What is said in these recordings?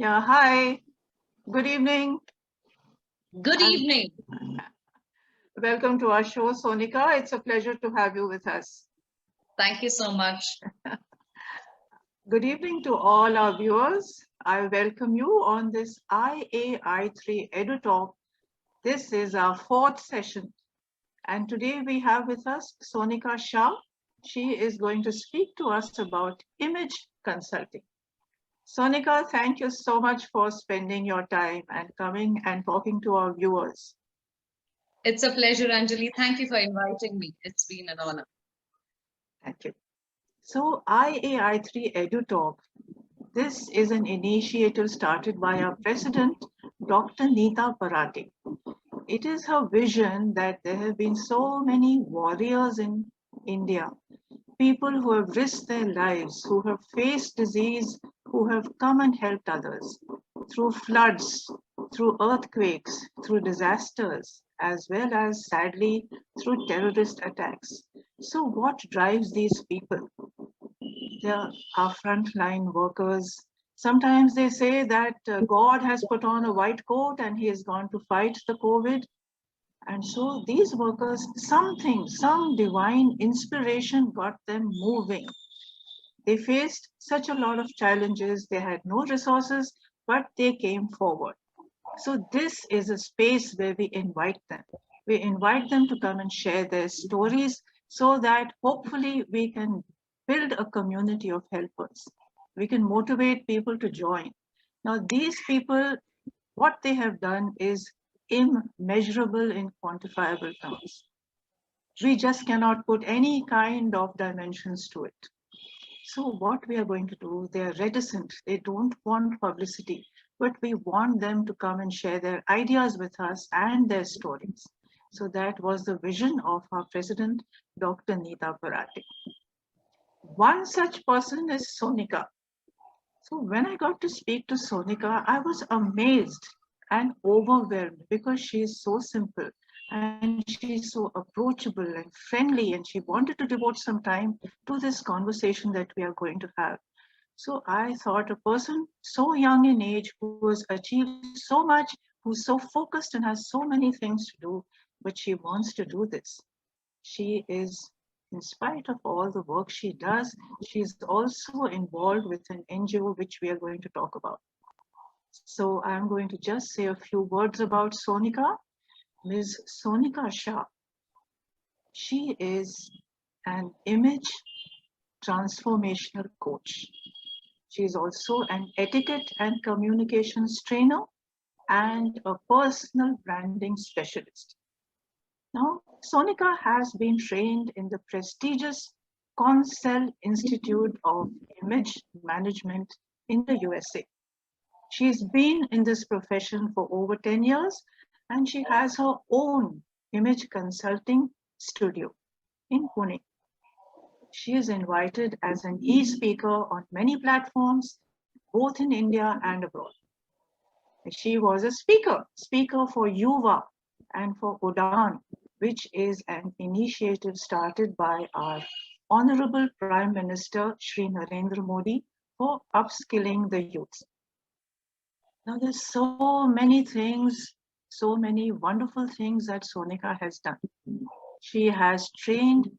Yeah, hi. Good evening Good and evening. welcome to our show, Sonika. It's a pleasure to have you with us. Thank you so much. Good evening to all our viewers. I welcome you on this IAI3 EduTalk. This is our fourth session, and today we have with us Sonika Shah. She is going to speak to us about image consulting. Sonika, thank you so much for spending your time and coming and talking to our viewers. It's a pleasure, Anjali. Thank you for inviting me. It's been an honor. Thank you. So IAI3 EduTalk, this is an initiative started by our president, Dr. Neeta Parakh. It is her vision that there have been so many warriors in India, people who have risked their lives, who have faced disease, who have come and helped others through floods, through earthquakes, through disasters, as well as sadly through terrorist attacks. So, what drives these people? They are frontline workers. Sometimes they say that God has put on a white coat and he has gone to fight the COVID. And so these workers, some divine inspiration got them moving. They faced such a lot of challenges, they had no resources, but they came forward. So this is a space where we invite them. We invite them to come and share their stories so that hopefully we can build a community of helpers. We can motivate people to join. Now, these people, what they have done is immeasurable in quantifiable terms. We just cannot put any kind of dimensions to it. So what we are going to do, they are reticent. They don't want publicity, but we want them to come and share their ideas with us and their stories. So that was the vision of our president, Dr. Neeta Parakh. One such person is Sonika. So when I got to speak to Sonika, I was amazed and overwhelmed because she is so simple and she's so approachable and friendly, and she wanted to devote some time to this conversation that we are going to have. So I thought a person so young in age who has achieved so much, who's so focused and has so many things to do, but she wants to do this. She is, in spite of all the work she does, she's also involved with an NGO which we are going to talk about. So I'm going to just say a few words about Sonika. Ms. Sonika Shah. She is an image transformational coach. She is also an etiquette and communications trainer and a personal branding specialist. Now, Sonika has been trained in the prestigious Consell Institute of Image Management in the USA. She's been in this profession for over 10 years and she has her own image consulting studio in Pune. She is invited as an e-speaker on many platforms, both in India and abroad. She was a speaker for Yuva and for Udan, which is an initiative started by our Honorable Prime Minister Shri Narendra Modi for upskilling the youth. Now, there's so many things, so many wonderful things that Sonika has done. She has trained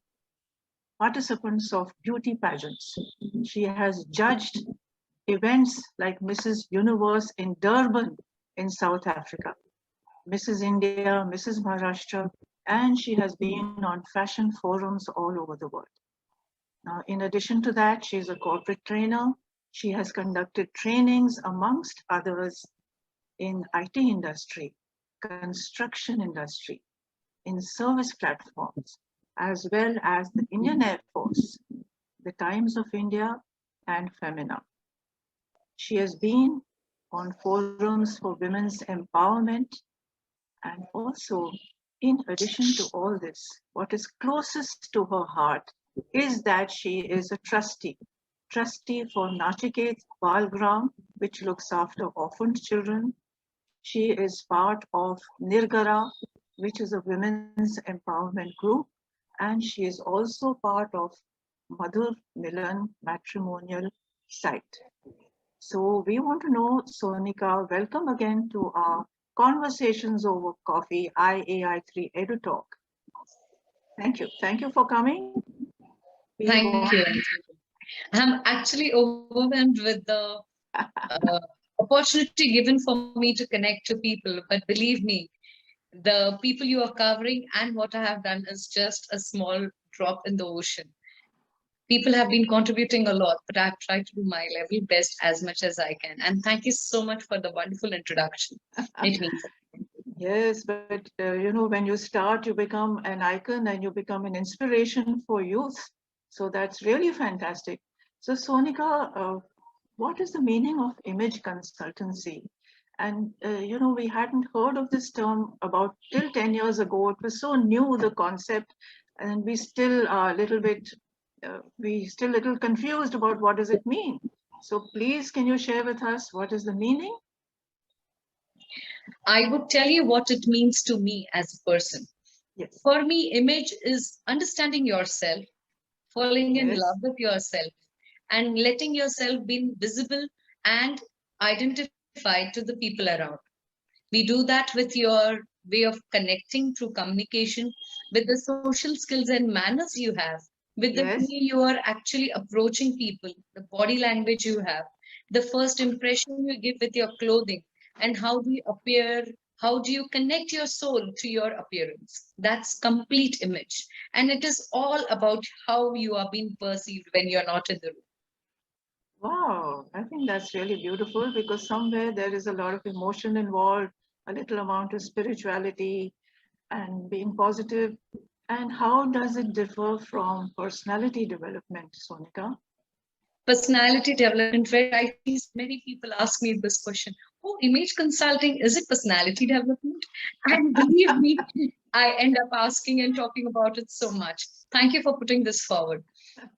participants of beauty pageants. She has judged events like Mrs. Universe in Durban in South Africa, Mrs. India, Mrs. Maharashtra, and she has been on fashion forums all over the world. Now, in addition to that, she is a corporate trainer. She has conducted trainings amongst others in IT industry, construction industry, in service platforms, as well as the Indian Air Force, the Times of India, and Femina. She has been on forums for women's empowerment, and also, in addition to all this, what is closest to her heart is that she is a trustee for Nachiket Balgram, which looks after orphaned children. She is part of Nirgara, which is a women's empowerment group, and she is also part of Madhur Milan matrimonial site. So we want to know, Sonika, welcome again to our Conversations Over Coffee IAI3 Edu Talk. Thank you. Thank you for coming. Thank you. I'm actually overwhelmed with the opportunity given for me to connect to people. But believe me, the people you are covering and what I have done is just a small drop in the ocean. People have been contributing a lot, but I've tried to do my level best as much as I can. And thank you so much for the wonderful introduction. It means Yes, but when you start, you become an icon and you become an inspiration for youth. So that's really fantastic. So Sonika, what is the meaning of image consultancy? And we hadn't heard of this term about till 10 years ago. It was so new, the concept, and we still are a little bit, we still a little confused about what does it mean. So please, can you share with us what is the meaning? I would tell you what it means to me as a person. Yes. For me, image is understanding yourself, falling in Yes. love with yourself, and letting yourself be visible and identified to the people around. We do that with your way of connecting through communication, with the social skills and manners you have, with the way Yes. you are actually approaching people, the body language you have, the first impression you give with your clothing, and how do you appear, how do you connect your soul to your appearance. That's complete image. And it is all about how you are being perceived when you're not in the room. Wow, I think that's really beautiful because somewhere there is a lot of emotion involved, a little amount of spirituality and being positive. And how does it differ from personality development, Sonika? Personality development, where I see many people ask me this question: oh, image consulting, is it personality development? And believe me, I end up asking and talking about it so much. Thank you for putting this forward.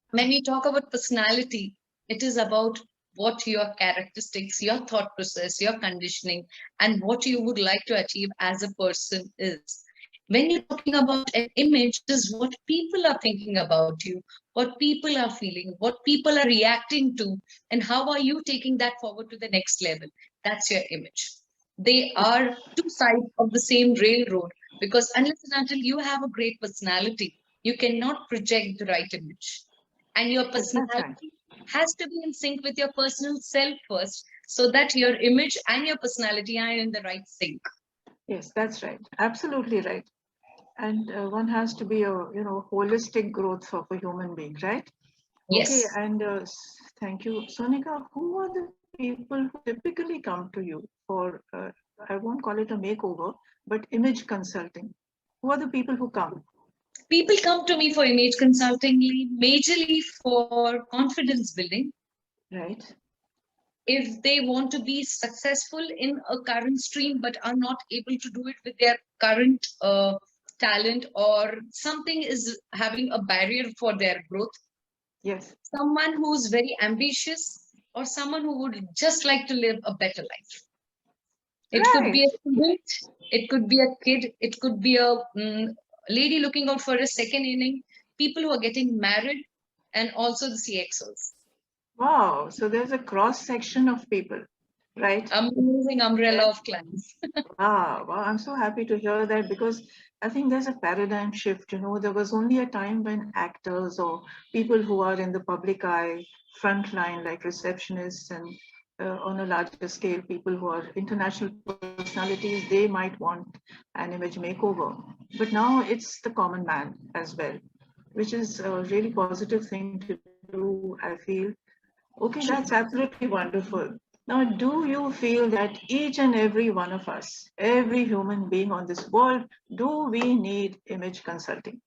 When we talk about personality, it is about what your characteristics, your thought process, your conditioning, and what you would like to achieve as a person is. When you're talking about an image, it is what people are thinking about you, what people are feeling, what people are reacting to, and how are you taking that forward to the next level. That's your image. They are two sides of the same railroad, because unless and until you have a great personality, you cannot project the right image. And your Yes, that's right. personality has to be in sync with your personal self first, so that your image and your personality are in the right sync. Yes, that's right. Absolutely right. And one has to be a holistic growth of a human being, right? Okay, Yes. and thank you, Sonika. Who are the people who typically come to you for? I won't call it a makeover, but image consulting. Who are the people who come? People come to me for image consulting, majorly for confidence building. Right. If they want to be successful in a current stream but are not able to do it with their current talent, or something is having a barrier for their growth, Yes. someone who's very ambitious, or someone who would just like to live a better life. It could be Right. a student, it could be a kid, it could be a lady looking out for a second inning, people who are getting married, and also the CXOs. Wow. So there's a cross section of people, right? Amazing umbrella Yeah. of clients. Wow. Wow. I'm so happy to hear that because I think there's a paradigm shift. There was only a time when actors or people who are in the public eye, front line, like receptionists and on a larger scale, people who are international personalities, they might want an image makeover. But now it's the common man as well, which is a really positive thing to do, I feel. Okay, that's absolutely wonderful. Now, do you feel that each and every one of us, every human being on this world, do we need image consulting?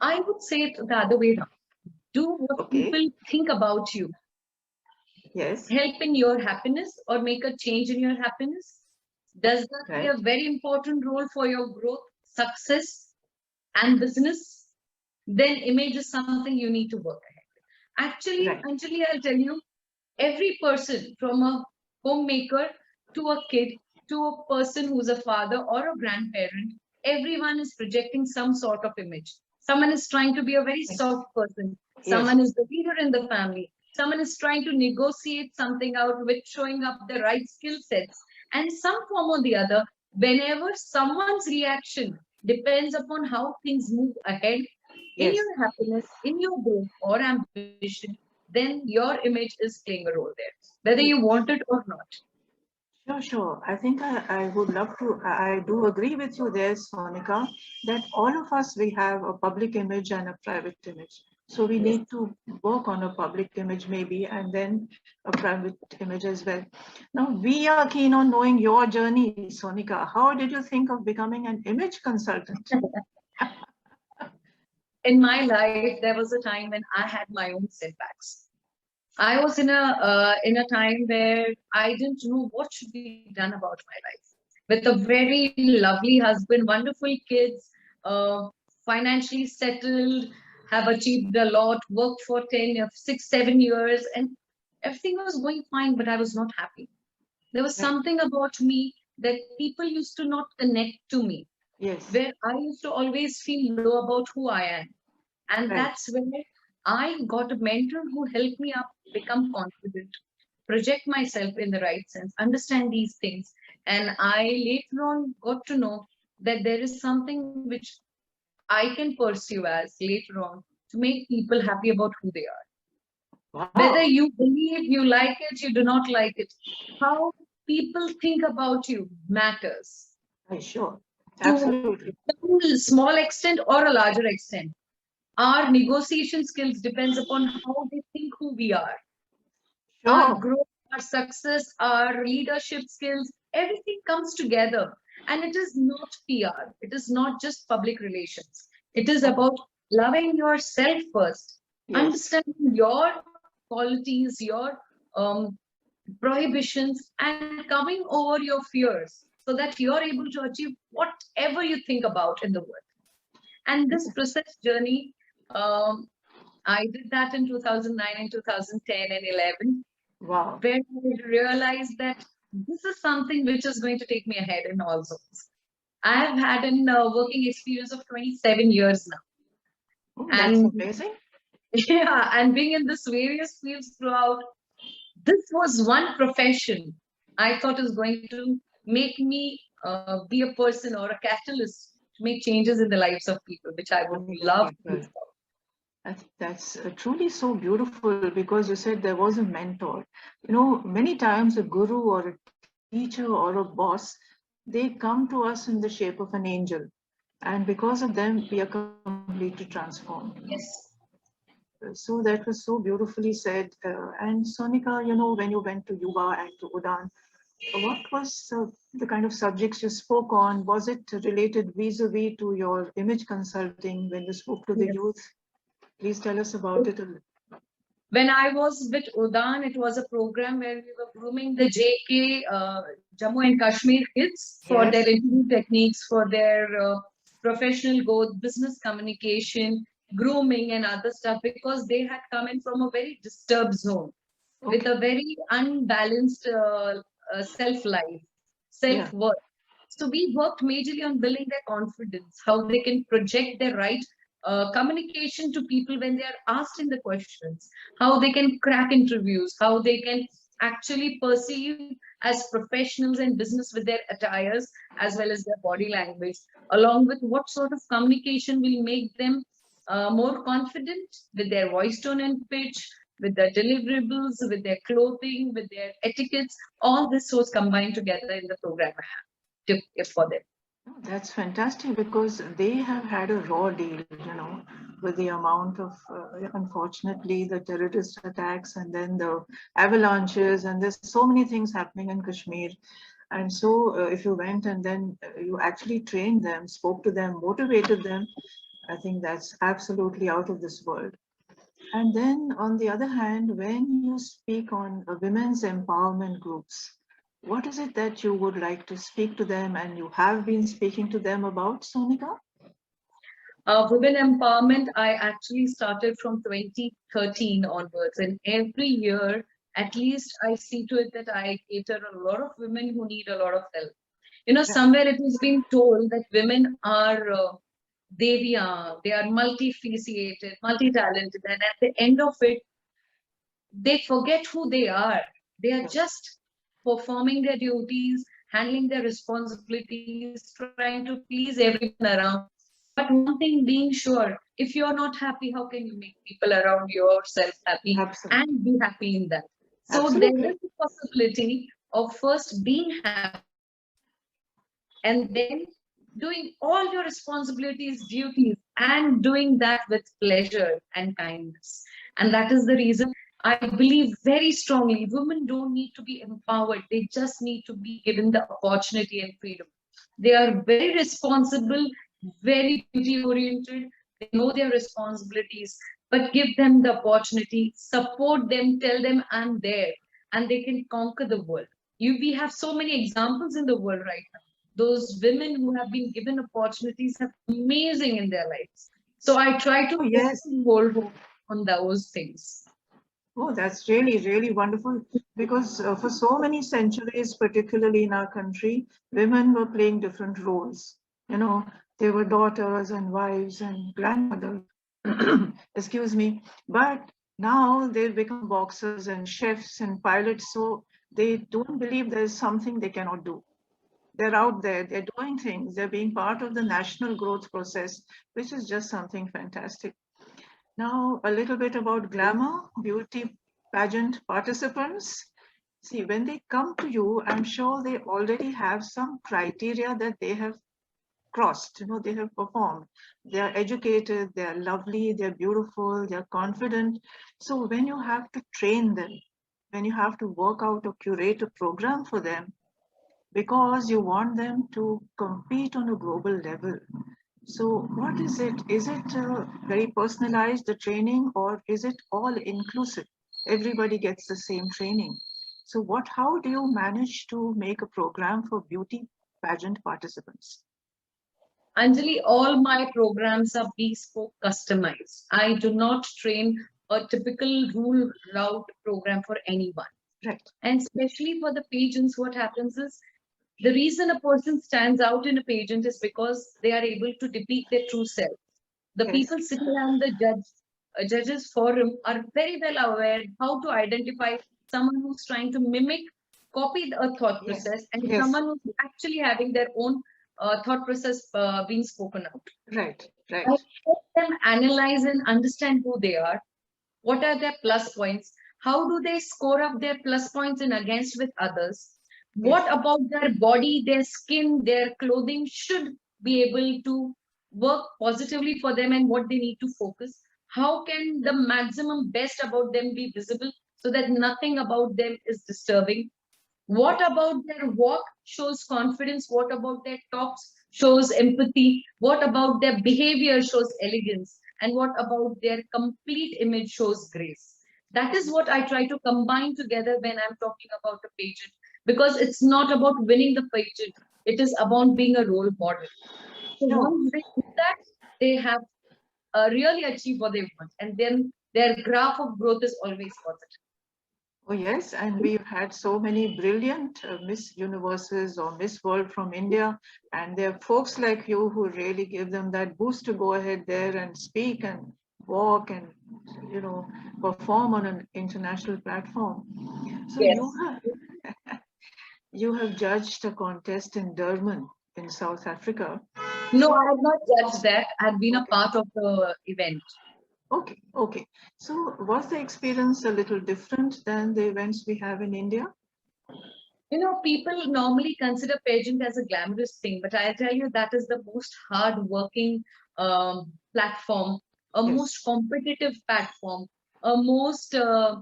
I would say it the other way around. Do what Okay, people think about you yes, help in your happiness or make a change in your happiness? Does that play right, a very important role for your growth, success, and business? Then image is something you need to work ahead. Actually, right, Anjali, I'll tell you, every person from a homemaker to a kid to a person who's a father or a grandparent, everyone is projecting some sort of image. Someone is trying to be a very yes, soft person. yes, Someone is the leader in the family. someone is trying to negotiate something out with showing up the right skill sets, and some form or the other, whenever someone's reaction depends upon how things move ahead in Yes. your happiness, in your growth or ambition, then your image is playing a role there, whether you want it or not. Sure, sure. I think I would love to, I do agree with you there, Sonika, that all of us, we have a public image and a private image. So we Yes. need to work on a public image maybe, and then a private image as well. Now, we are keen on knowing your journey, Sonika. How did you think of becoming an image consultant? In my life, there was a time when I had my own setbacks. I was in a time where I didn't know what should be done about my life. With a very lovely husband, wonderful kids, uh, financially settled, have achieved a lot, worked for 10, 6, 7 years, and everything was going fine, but I was not happy. There was Right. something about me that people used to not connect to me, Yes, where I used to always feel low about who I am. And right. that's where I got a mentor who helped me up become confident, project myself in the right sense, understand these things. And I later on got to know that there is something which I can pursue as later on to make people happy about who they are. Whether Wow. you believe, you like it, you do not like it, how people think about you matters Sure. to Absolutely. a small extent or a larger extent. Our negotiation skills depends upon how they think who we are. Our Sure. growth, our success, our leadership skills, everything comes together. And it is not PR. It is not just public relations. It is about loving yourself first, Yes. understanding your qualities, your um, prohibitions, and coming over your fears so that you're able to achieve whatever you think about in the world. And this process journey, um, I did that in 2009 and 2010 and 11, Wow. where I realized that this is something which is going to take me ahead in all zones. I have had an working experience of 27 years now. Oh, that's And amazing. yeah, and being in this various fields throughout, this was one profession I thought is going to make me be a person or a catalyst to make changes in the lives of people, which I would Other love to do. people. I think that's truly so beautiful because you said there was a mentor. You know, many times a guru or a teacher or a boss, they come to us in the shape of an angel. And because of them, we are completely transformed. Yes. So that was so beautifully said. And Sonika, you know, when you went to Yuva and to Udan, what was the kind of subjects you spoke on? Was it related vis-a-vis to your image consulting when you spoke to the Yes. youth? Please tell us about it a little. When I was with Udan, it was a program where we were grooming the JK Jammu and Kashmir kids for their Yes. interview techniques, for their professional growth, business communication, grooming, and other stuff because they had come in from a very disturbed zone with Okay. a very unbalanced self-life, Yeah. self-worth. So we worked majorly on building their confidence, how they can project their right communication to people when they are asked in the questions, how they can crack interviews, how they can actually perceive as professionals in business with their attires as well as their body language, along with what sort of communication will make them more confident with their voice tone and pitch, with their deliverables, with their clothing, with their etiquettes. All this was combined together in the program I have for them. Oh, that's fantastic because they have had a raw deal, you know, with the amount of, unfortunately, the terrorist attacks and then the avalanches, and there's so many things happening in Kashmir. And so, if you went and then you actually trained them, spoke to them, motivated them, I think that's absolutely out of this world. And then, on the other hand, when you speak on women's empowerment groups, what is it that you would like to speak to them and you have been speaking to them about, Sonika? Women empowerment, I actually started from 2013 onwards, and every year, at least I see to it that I cater a lot of women who need a lot of help. You know, Yeah. somewhere it has been told that women are they are multifaceted, multi-talented, and at the end of it, they forget who they are. They are just performing their duties, handling their responsibilities, trying to please everyone around. But one thing being sure, if you're not happy, how can you make people around yourself happy Absolutely. and be happy in that? So there Absolutely. is a possibility of first being happy and then doing all your responsibilities, duties, and doing that with pleasure and kindness. And that is the reason I believe very strongly women don't need to be empowered, they just need to be given the opportunity and freedom. They are very responsible, very duty oriented, they know their responsibilities, but give them the opportunity, support them, tell them I'm there, and they can conquer the world. We have so many examples in the world right now. Those women who have been given opportunities have amazing in their lives. So I try to Oh, yes. hold hope on those things. Oh, that's really, really wonderful. Because for so many centuries, particularly in our country, women were playing different roles. You know, they were daughters and wives and grandmothers. Excuse me. But now they've become boxers and chefs and pilots. So they don't believe there's something they cannot do. They're out there, they're doing things, they're being part of the national growth process, which is just something fantastic. Now, a little bit about glamour, beauty pageant participants. See, when they come to you, I'm sure they already have some criteria that they have crossed, they have performed. They are educated, they are lovely, they're beautiful, they're confident. So when you have to train them, when you have to work out or curate a program for them, because you want them to compete on a global level. So what is it? Is it very personalized, the training, or is it all inclusive? Everybody gets the same training. So how do you manage to make a program for beauty pageant participants? Anjali, all my programs are bespoke customized. I do not train a typical rule route program for anyone. Right. And especially for the pageants, what happens is the reason a person stands out in a pageant is because they are able to depict their true self. The Yes. people sitting around the judges forum are very well aware how to identify someone who's trying to mimic, copy a thought Yes. process, and Yes. someone who's actually having their own thought process being spoken out. Right. I Right. help them analyze and understand who they are, what are their plus points, how do they score up their plus points in against with others, Yes. what about their body, their skin, their clothing should be able to work positively for them, and what they need to focus, how can the maximum best about them be visible so that nothing about them is disturbing, what about their walk shows confidence, what about their talks shows empathy, what about their behavior shows elegance, and what about their complete image shows grace. That is what I try to combine together when I'm talking about a pageant, because it's not about winning the pageant, it is about being a role model. So Sure. once they do that, they have really achieved what they want, and then their graph of growth is always positive. Oh, yes, and we've had so many brilliant Miss Universes or Miss World from India, and there are folks like you who really give them that boost to go ahead there and speak and walk and, perform on an international platform. So Yes. you have judged a contest in Durban in South Africa. No, So, I have not judged that. I have been a okay, part of the event. okay, okay. So was the experience a little different than the events we have in India? People normally consider pageant as a glamorous thing, but I tell you that is the most hard-working platform, a Yes. most competitive platform, a most uh,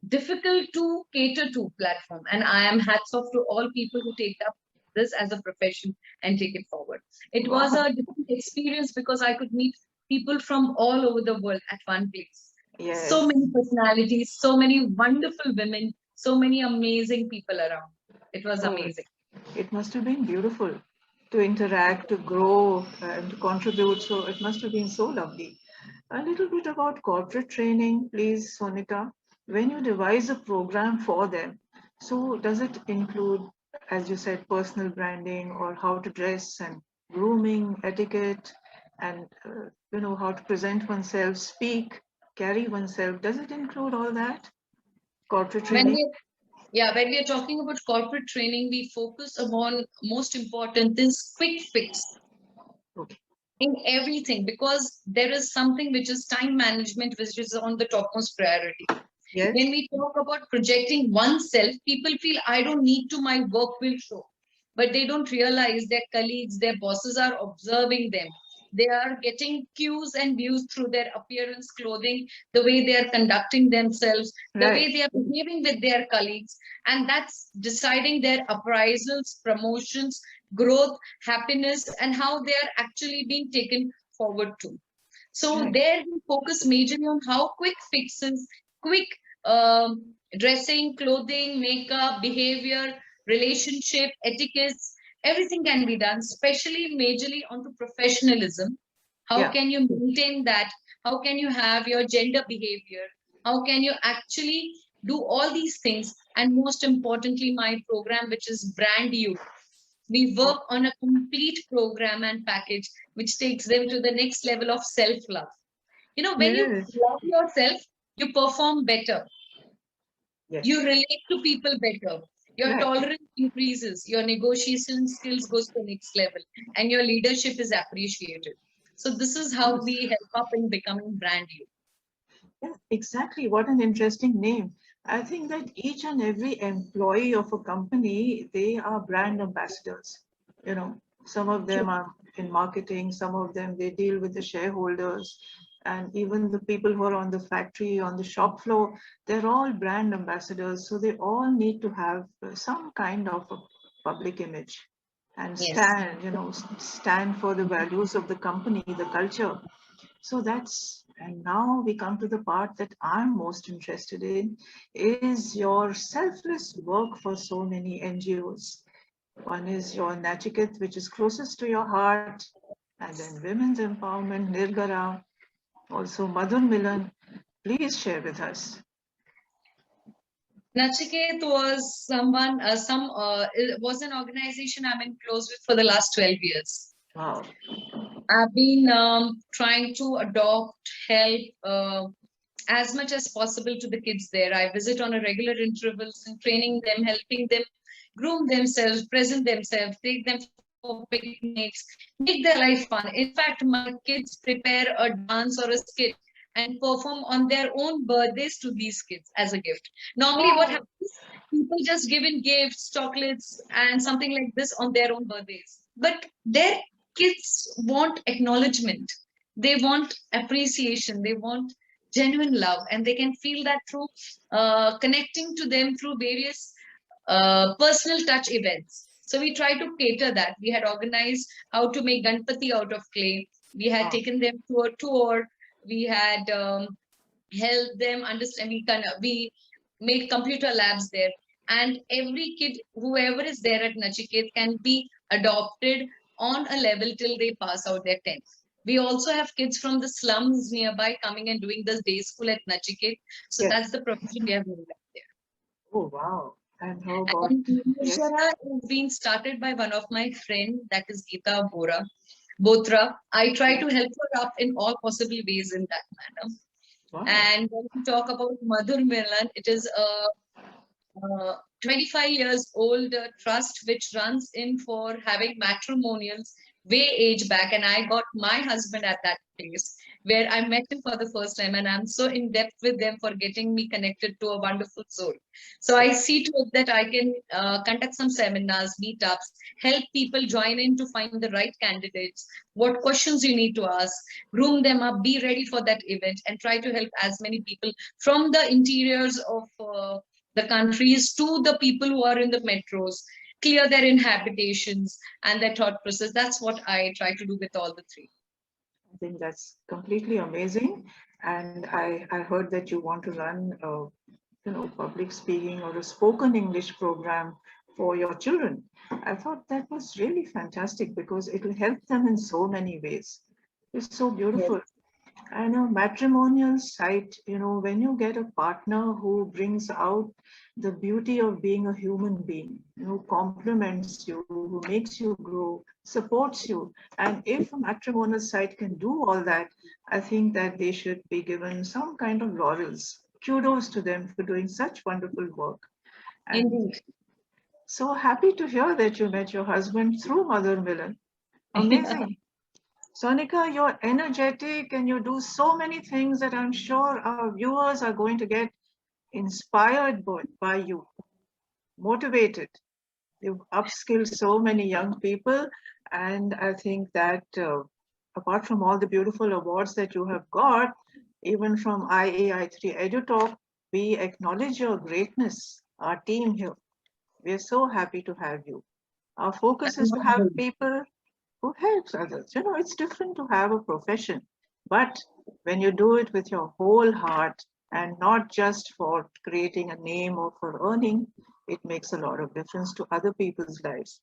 difficult to cater to platform. And I am hats off to all people who take up this as a profession and take it forward. It was Wow. a different experience because I could meet people from all over the world at one place. So Yes. many personalities, so many wonderful women, so many amazing people around. It was Oh, amazing. it must have been beautiful to interact, to grow, and to contribute. So it must have been so lovely. A little bit about corporate training, please, Sonika. When you devise a program for them, so does it include, as you said, personal branding or how to dress and grooming, etiquette, and how to present oneself, speak? carry oneself. Does it include all that? Corporate When training? when we are talking about corporate training, we focus upon most important this quick fix Okay. in everything, because there is something which is time management, which is on the topmost priority. Yes. When we talk about projecting oneself, people feel I don't need to, my work will show. But they don't realize their colleagues, their bosses are observing them. They are getting cues and views through their appearance, clothing, the way they are conducting themselves, the Right. way they are behaving with their colleagues. And that's deciding their appraisals, promotions, growth, happiness, and how they are actually being taken forward to. So Right. there we focus majorly on how quick fixes, quick dressing, clothing, makeup, behavior, relationship, etiquettes, everything can be done, especially majorly onto professionalism. How Yeah. can you maintain that? How can you have your gender behavior? How can you actually do all these things? And most importantly, my program, which is Brand You, we work on a complete program and package which takes them to the next level of self love. You know, when you Yes. love yourself, you perform better, you Yes. relate to people better, your Right. tolerance increases, your negotiation skills goes to the next level, and your leadership is appreciated. So this is how Yes. we help up in becoming brand new. Yeah, exactly. What an interesting name. I think that each and every employee of a company, they are brand ambassadors. You know, some of them True. are in marketing, some of them they deal with the shareholders, and even the people who are on the factory, on the shop floor, they're all brand ambassadors. So they all need to have some kind of a public image and Yes. stand, stand for the values of the company, the culture. So and now we come to the part that I'm most interested in is your selfless work for so many NGOs. One is your Nachiket, which is closest to your heart, and then Women's Empowerment, Nirgara, also Madhur Milan. Please share with us. Nachiket was it was an organization I'm in close with for the last 12 years. Wow. I've been trying to adopt, help as much as possible to the kids there. I visit on a regular intervals and training them, helping them groom themselves, present themselves, take them for picnics, make their life fun. In fact, my kids prepare a dance or a skit and perform on their own birthdays to these kids as a gift. Normally, what Oh, happens? People just give in gifts, chocolates, and something like this on their own birthdays. But their kids want acknowledgement. They want appreciation. They want genuine love, and they can feel that through connecting to them through various personal touch events. So we try to cater that. We had organized how to make Ganpati out of clay. We had wow. taken them to a tour. We had helped them understand. We make computer labs there, and every kid, whoever is there at Nachiket, can be adopted on a level till they pass out their 10th. We also have kids from the slums nearby coming and doing this day school at Nachiket. So that's Yes. the provision we have made up there. Oh, wow. And how about, And yes? Nirjara is being started by one of my friend, that is Geeta Botra. I try to help her up in all possible ways in that manner. Wow. And when we talk about Madhur Milan, it is a 25 years old trust which runs in for having matrimonials way age back. And I got my husband at that place where I met him for the first time. And I'm so in depth with them for getting me connected to a wonderful soul. So I see to it that I can conduct some seminars, meetups, help people join in to find the right candidates, what questions you need to ask, groom them up, be ready for that event, and try to help as many people from the interiors of the countries to the people who are in the metros, clear their inhabitations and their thought process. That's what I try to do with all the three. I think that's completely amazing. And I heard that you want to run public speaking or a spoken English program for your children. I thought that was really fantastic because it will help them in so many ways. It's so Yes. beautiful. And a matrimonial site, you know, when you get a partner who brings out the beauty of being a human being, who compliments you, who makes you grow, supports you. And if a matrimonial site can do all that, I think that they should be given some kind of laurels. Kudos to them for doing such wonderful work. And Indeed. so happy to hear that you met your husband through Mother Milan. Amazing. Sonika, you're energetic and you do so many things that I'm sure our viewers are going to get inspired by you, motivated. You've upskilled so many young people. And I think that apart from all the beautiful awards that you have got, even from IAI3 EduTalk, we acknowledge your greatness, our team here. We're so happy to have you. Our focus is to have people who helps others. You know, it's different to have a profession, but when you do it with your whole heart and not just for creating a name or for earning, it makes a lot of difference to other people's lives.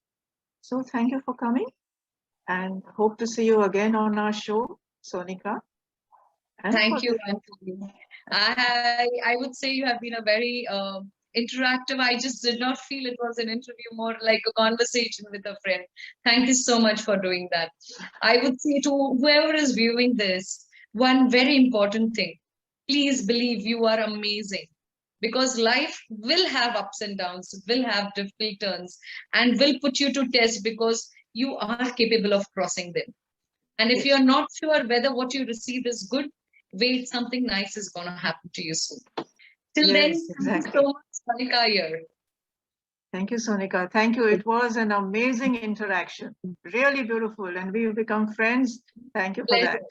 So thank you for coming and hope to see you again on our show, Sonika. And Thank you, Anthony. I would say you have been a very interactive. I just did not feel it was an interview, more like a conversation with a friend. Thank you so much for doing that. I would say to whoever is viewing this, one very important thing, please believe you are amazing, because life will have ups and downs, will have difficult turns, and will put you to test because you are capable of crossing them. And if yes, you're not sure whether what you received is good, wait, something nice is going to happen to you soon. Till then, yes, thank you exactly. so much, Monica here. Thank you, Sonika. Thank you. It was an amazing interaction, really beautiful, and we've become friends. Thank you for Pleasure. that.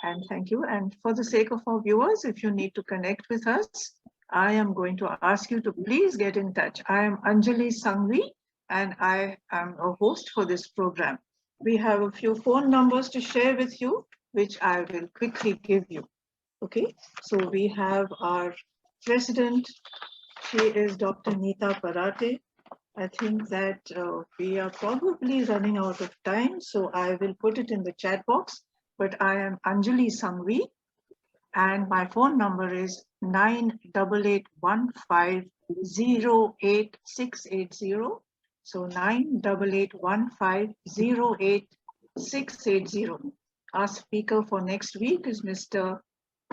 And thank you. And for the sake of our viewers, if you need to connect with us, I am going to ask you to please get in touch. I am Anjali Sangvi, and I am a host for this program. We have a few phone numbers to share with you, which I will quickly give you. Okay, so we have our president. She is Dr. Neeta Parate. I think that we are probably running out of time, so I will put it in the chat box. But I am Anjali Sangvi, and my phone number is 9881508680. So 9881508680. Our speaker for next week is Mr.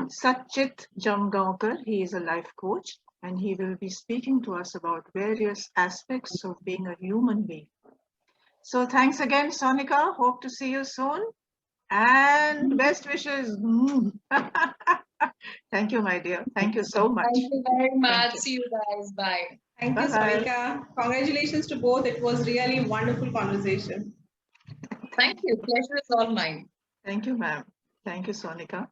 Satchit Jamgaonkar. He is a life coach, and he will be speaking to us about various aspects of being a human being. So thanks again, Sonika. Hope to see you soon. And best wishes. Thank you, my dear. Thank you so much. Thank you very much. Thank you. See you guys. Bye. Thank you, Bye-bye. Sonika. Congratulations to both. It was really wonderful conversation. Thank you. Pleasure is all mine. Thank you, ma'am. Thank you, Sonika.